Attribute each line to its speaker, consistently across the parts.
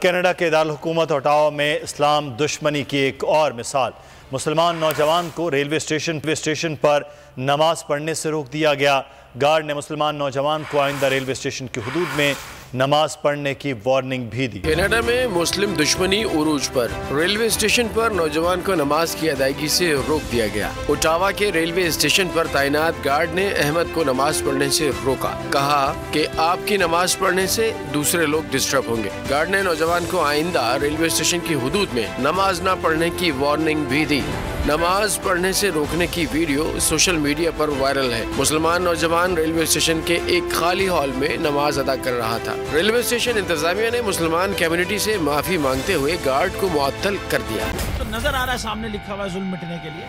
Speaker 1: Canada के दारुल-हुकूमत Ottawa में इस्लाम दुश्मनी की एक और मिसाल। मुसलमान नौजवान को रेलवे स्टेशन पर नमाज पढ़ने से रोक दिया गया। गार्ड ने मुसलमान नौजवान को आइंदा रेलवे स्टेशन की हुदूद में नमाज पढ़ने की वार्निंग भी दी।
Speaker 2: कनाडा में मुस्लिम दुश्मनी उरूज पर रेलवे स्टेशन पर नौजवान को नमाज की अदायगी से रोक दिया गया। ओटावा के रेलवे स्टेशन पर तैनात गार्ड ने अहमद को नमाज पढ़ने से रोका। कहा कि आपकी नमाज पढ़ने से दूसरे लोग डिस्टर्ब होंगे। गार्ड ने नौजवान को आइंदा रेलवे स्टेशन की हुदूद में नमाज न पढ़ने की वार्निंग भी दी। नमाज पढ़ने से रोकने की वीडियो सोशल मीडिया पर वायरल है। मुसलमान नौजवान रेलवे स्टेशन के एक खाली हॉल में नमाज अदा कर रहा था। रेलवे स्टेशन इंतजामिया ने मुसलमान कम्युनिटी से माफी मांगते हुए गार्ड को मुअत्तल कर दिया।
Speaker 3: तो नजर आ रहा है सामने लिखा हुआ है जुल्म मिटने के लिए।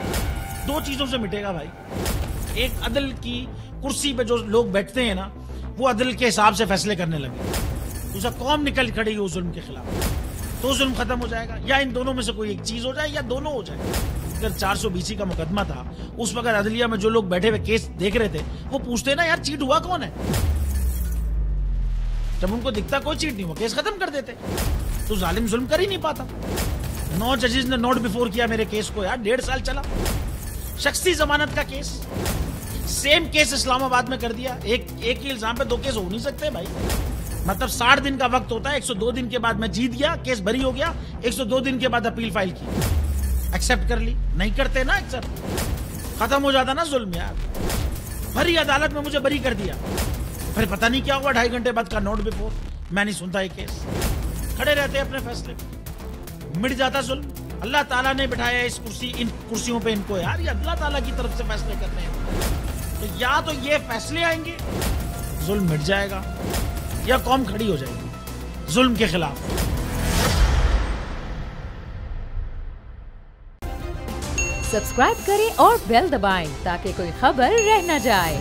Speaker 3: दो चीजों से मिटेगा भाई, एक अदल की कुर्सी पे जो लोग बैठते हैं ना, वो अदल के हिसाब से फैसले करने लगे। दूसरा कौम निकल खड़ी उस जुल्म के खिलाफ, तो जुल्म खत्म हो जाएगा। या इन दोनों में से कोई एक चीज हो जाए या दोनों हो जाए। अगर 420 का मुकदमा था, उस वक्त अदलिया में जो लोग बैठे हुए केस देख रहे थे वो पूछते ना यार चीट हुआ कौन है। जब उनको दिखता कोई चीट नहीं हुआ, केस खत्म कर देते। तो जालिम जुल्म कर ही नहीं पाता। 9 जजेस ने नोट बिफोर किया मेरे केस को यार, 1.5 साल चला। शख्सी जमानत का केस, सेम केस इस्लामाबाद में कर दिया। एक ही इल्जाम पे 2 केस हो नहीं सकते भाई। मतलब 60 दिन का वक्त होता है। 102 दिन के बाद मैं जीत गया, केस बरी हो गया। 102 दिन के बाद अपील फाइल की, एक्सेप्ट कर ली। नहीं करते ना एक्सेप्ट, खत्म हो जाता ना जुल्म यार। भरी अदालत में मुझे बरी कर दिया, फिर पता नहीं क्या हुआ 2.5 घंटे बाद का नोट बिफोर। मैं नहीं सुनता ये केस, खड़े रहते अपने फैसले पे, मिट जाता जुल्म। अल्लाह ताला ने बिठाया इन कुर्सियों पे इनको यार, ये अल्लाह ताला की तरफ से फैसले करने हैं। तो या तो ये फैसले आएंगे, जुल्म मिट जाएगा, या कौम खड़ी हो जाएगी जुल्म के खिलाफ।
Speaker 4: सब्सक्राइब करें और बेल दबाएं ताकि कोई खबर रह न जाए।